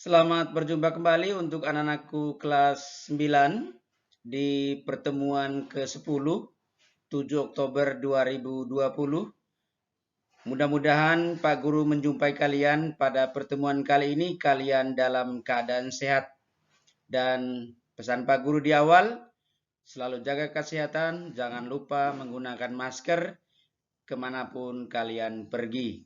Selamat berjumpa kembali untuk anak-anakku kelas 9 di pertemuan ke-10, 7 Oktober 2020. Mudah-mudahan Pak Guru menjumpai kalian pada pertemuan kali ini, kalian dalam keadaan sehat. Dan pesan Pak Guru di awal, selalu jaga kesehatan, jangan lupa menggunakan masker kemanapun kalian pergi.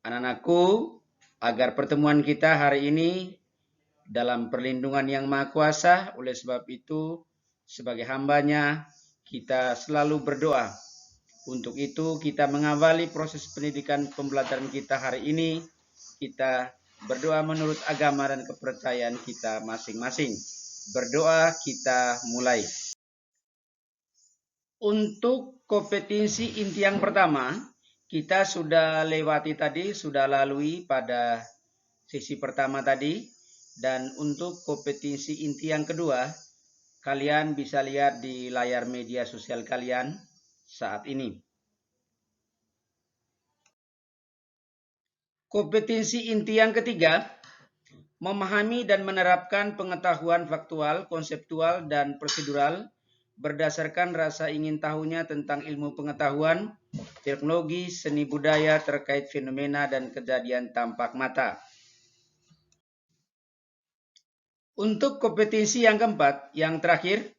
Anak-anakku, agar pertemuan kita hari ini dalam perlindungan yang Maha Kuasa. Oleh sebab itu, sebagai hambanya, kita selalu berdoa. Untuk itu, kita mengawali proses pendidikan pembelajaran kita hari ini. Kita berdoa menurut agama dan kepercayaan kita masing-masing. Berdoa, kita mulai. Untuk kompetensi inti yang pertama, kita sudah lewati tadi, sudah lalui pada sesi pertama tadi. Dan untuk kompetensi inti yang kedua, kalian bisa lihat di layar media sosial kalian saat ini. Kompetensi inti yang ketiga, memahami dan menerapkan pengetahuan faktual, konseptual, dan prosedural berdasarkan rasa ingin tahunya tentang ilmu pengetahuan, teknologi, seni budaya terkait fenomena dan kejadian tampak mata. Untuk kompetensi yang keempat, yang terakhir,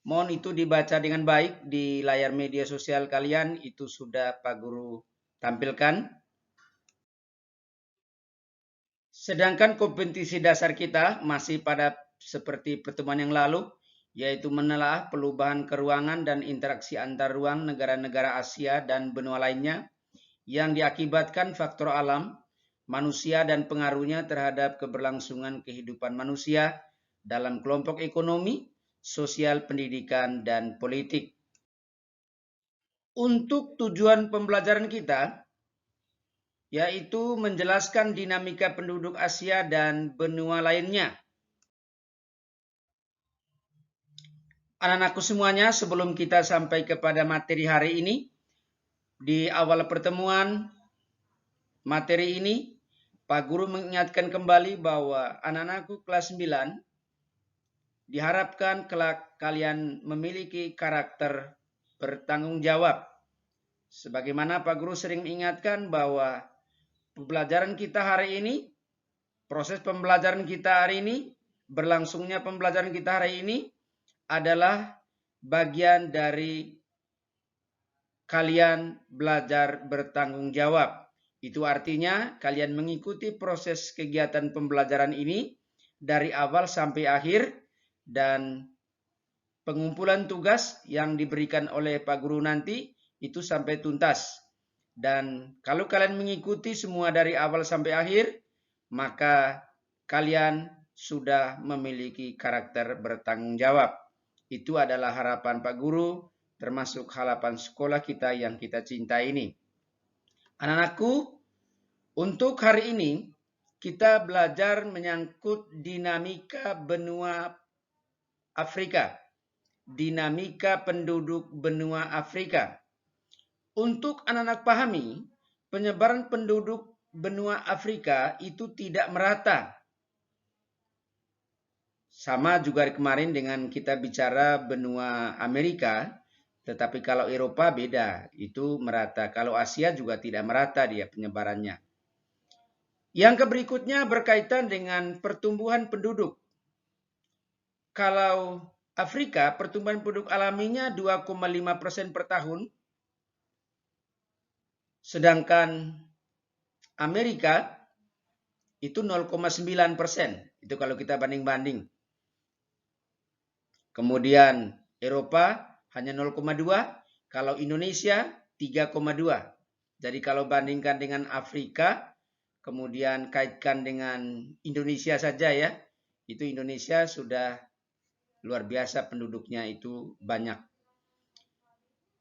mohon itu dibaca dengan baik di layar media sosial kalian, itu sudah Pak Guru tampilkan. Sedangkan kompetensi dasar kita masih pada seperti pertemuan yang lalu, yaitu menelaah perubahan keruangan dan interaksi antar ruang negara-negara Asia dan benua lainnya yang diakibatkan faktor alam, manusia dan pengaruhnya terhadap keberlangsungan kehidupan manusia dalam kelompok ekonomi, sosial, pendidikan, dan politik. Untuk tujuan pembelajaran kita, yaitu menjelaskan dinamika penduduk Asia dan benua lainnya. Anak-anakku semuanya, sebelum kita sampai kepada materi hari ini, di awal pertemuan materi ini, Pak Guru mengingatkan kembali bahwa anak-anakku kelas 9 diharapkan kelak kalian memiliki karakter bertanggung jawab. Sebagaimana Pak Guru sering mengingatkan bahwa pembelajaran kita hari ini, proses pembelajaran kita hari ini, berlangsungnya pembelajaran kita hari ini adalah bagian dari kalian belajar bertanggung jawab. Itu artinya kalian mengikuti proses kegiatan pembelajaran ini dari awal sampai akhir dan pengumpulan tugas yang diberikan oleh Pak Guru nanti itu sampai tuntas. Dan kalau kalian mengikuti semua dari awal sampai akhir, maka kalian sudah memiliki karakter bertanggung jawab. Itu adalah harapan Pak Guru, termasuk harapan sekolah kita yang kita cintai ini. Anak-anakku, untuk hari ini kita belajar menyangkut dinamika benua Afrika. Dinamika penduduk benua Afrika. Untuk anak-anak pahami, penyebaran penduduk benua Afrika itu tidak merata. Sama juga kemarin dengan kita bicara benua Amerika, tetapi kalau Eropa beda, itu merata. Kalau Asia juga tidak merata dia penyebarannya. Yang berikutnya berkaitan dengan pertumbuhan penduduk. Kalau Afrika, pertumbuhan penduduk alaminya 2,5% per tahun, sedangkan Amerika itu 0,9%. Itu kalau kita banding-banding. Kemudian Eropa hanya 0,2, kalau Indonesia 3,2. Jadi kalau bandingkan dengan Afrika, kemudian kaitkan dengan Indonesia saja ya, itu Indonesia sudah luar biasa penduduknya itu banyak.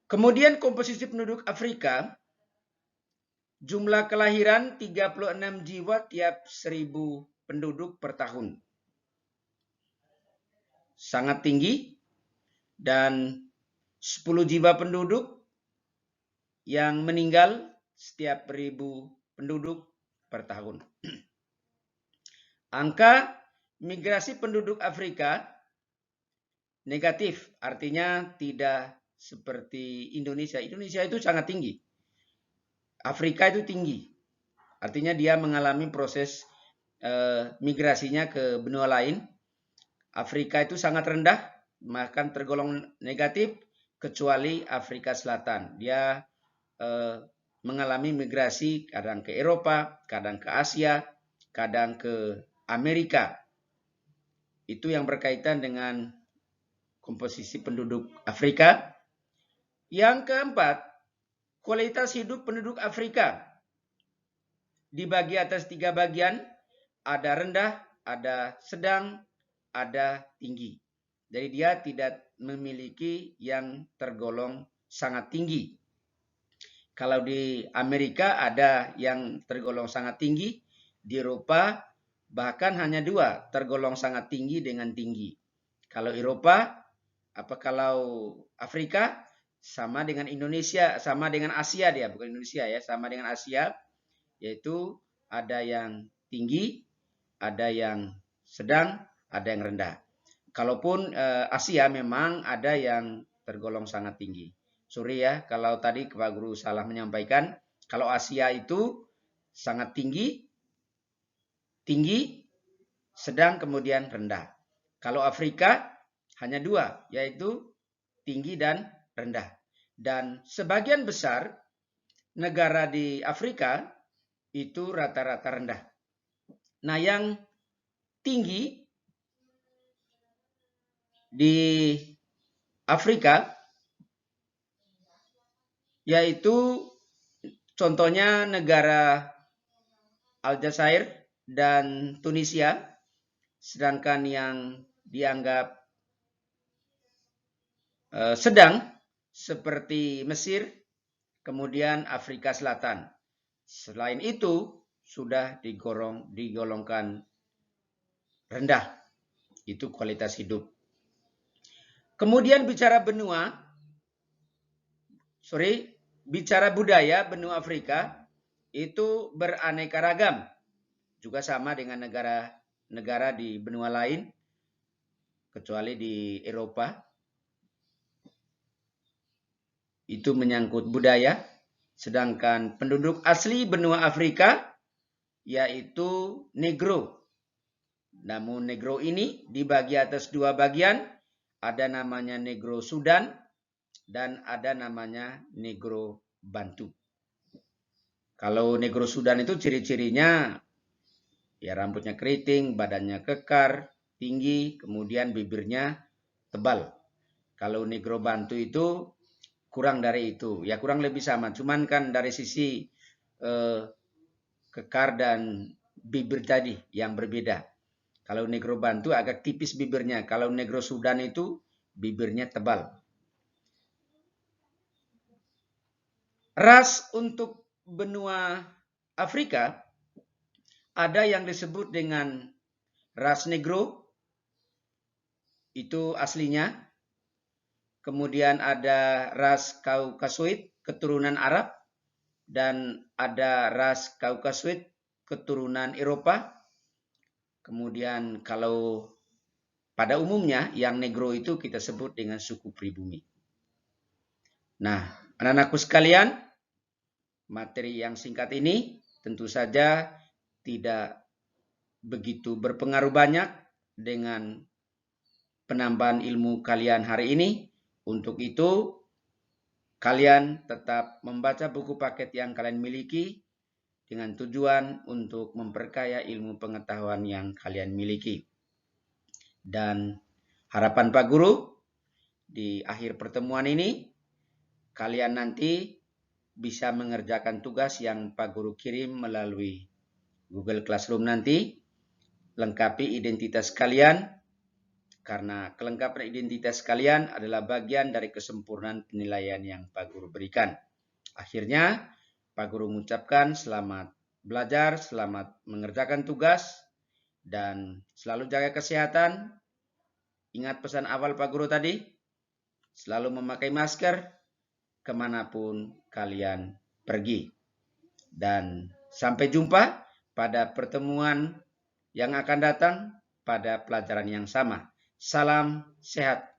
Kemudian komposisi penduduk Afrika, jumlah kelahiran 36 jiwa tiap 1000 penduduk per tahun. Sangat tinggi dan 10 jiwa penduduk yang meninggal setiap 1000 penduduk per tahun. Angka migrasi penduduk Afrika negatif, artinya tidak seperti Indonesia. Indonesia itu sangat tinggi. Afrika itu tinggi. Artinya dia mengalami proses migrasinya ke benua lain. Afrika itu sangat rendah, bahkan tergolong negatif, kecuali Afrika Selatan. Dia mengalami migrasi kadang ke Eropa, kadang ke Asia, kadang ke Amerika. Itu yang berkaitan dengan komposisi penduduk Afrika. Yang keempat, kualitas hidup penduduk Afrika dibagi atas 3 bagian, ada rendah, ada sedang, ada tinggi. Jadi dia tidak memiliki yang tergolong sangat tinggi. Kalau di Amerika ada yang tergolong sangat tinggi, di Eropa bahkan hanya 2 tergolong sangat tinggi dengan tinggi. Kalau Eropa, kalau Afrika sama dengan Indonesia, sama dengan Asia dia, bukan Indonesia ya, sama dengan Asia, yaitu ada yang tinggi, ada yang sedang, ada yang rendah. Kalaupun Asia memang ada yang tergolong sangat tinggi. Sorry ya, kalau tadi Pak Guru salah menyampaikan. Kalau Asia itu sangat tinggi, sedang, kemudian rendah. Kalau Afrika hanya 2, yaitu tinggi dan rendah. Dan sebagian besar negara di Afrika itu rata-rata rendah. Nah, yang tinggi di Afrika yaitu contohnya negara Aljazair dan Tunisia, sedangkan yang dianggap sedang seperti Mesir, kemudian Afrika Selatan. Selain itu sudah digolongkan rendah. Itu kualitas hidup. Kemudian bicara budaya benua Afrika itu beraneka ragam. Juga sama dengan negara di benua lain, kecuali di Eropa. Itu menyangkut budaya. Sedangkan penduduk asli benua Afrika yaitu Negro. Namun Negro ini dibagi atas 2 bagian. Ada namanya Negro Sudan dan ada namanya Negro Bantu. Kalau Negro Sudan itu ciri-cirinya ya rambutnya keriting, badannya kekar, tinggi, kemudian bibirnya tebal. Kalau Negro Bantu itu kurang dari itu. Ya kurang lebih sama. Cuman kan dari sisi kekar dan bibir tadi yang berbeda. Kalau Negro Bantu agak tipis bibirnya. Kalau Negro Sudan itu bibirnya tebal. Ras untuk benua Afrika ada yang disebut dengan ras Negro. Itu aslinya. Kemudian ada ras Kaukasoid, keturunan Arab. Dan ada ras Kaukasoid, keturunan Eropa. Kemudian kalau pada umumnya yang Negro itu kita sebut dengan suku pribumi. Nah, anak-anakku sekalian, materi yang singkat ini tentu saja tidak begitu berpengaruh banyak dengan penambahan ilmu kalian hari ini. Untuk itu, kalian tetap membaca buku paket yang kalian miliki dengan tujuan untuk memperkaya ilmu pengetahuan yang kalian miliki. Dan harapan Pak Guru, di akhir pertemuan ini, kalian nanti bisa mengerjakan tugas yang Pak Guru kirim melalui Google Classroom nanti. Lengkapi identitas kalian, karena kelengkapan identitas kalian adalah bagian dari kesempurnaan penilaian yang Pak Guru berikan. Akhirnya, Pak Guru mengucapkan selamat belajar, selamat mengerjakan tugas, dan selalu jaga kesehatan. Ingat pesan awal Pak Guru tadi, selalu memakai masker kemanapun kalian pergi. Dan sampai jumpa pada pertemuan yang akan datang pada pelajaran yang sama. Salam sehat.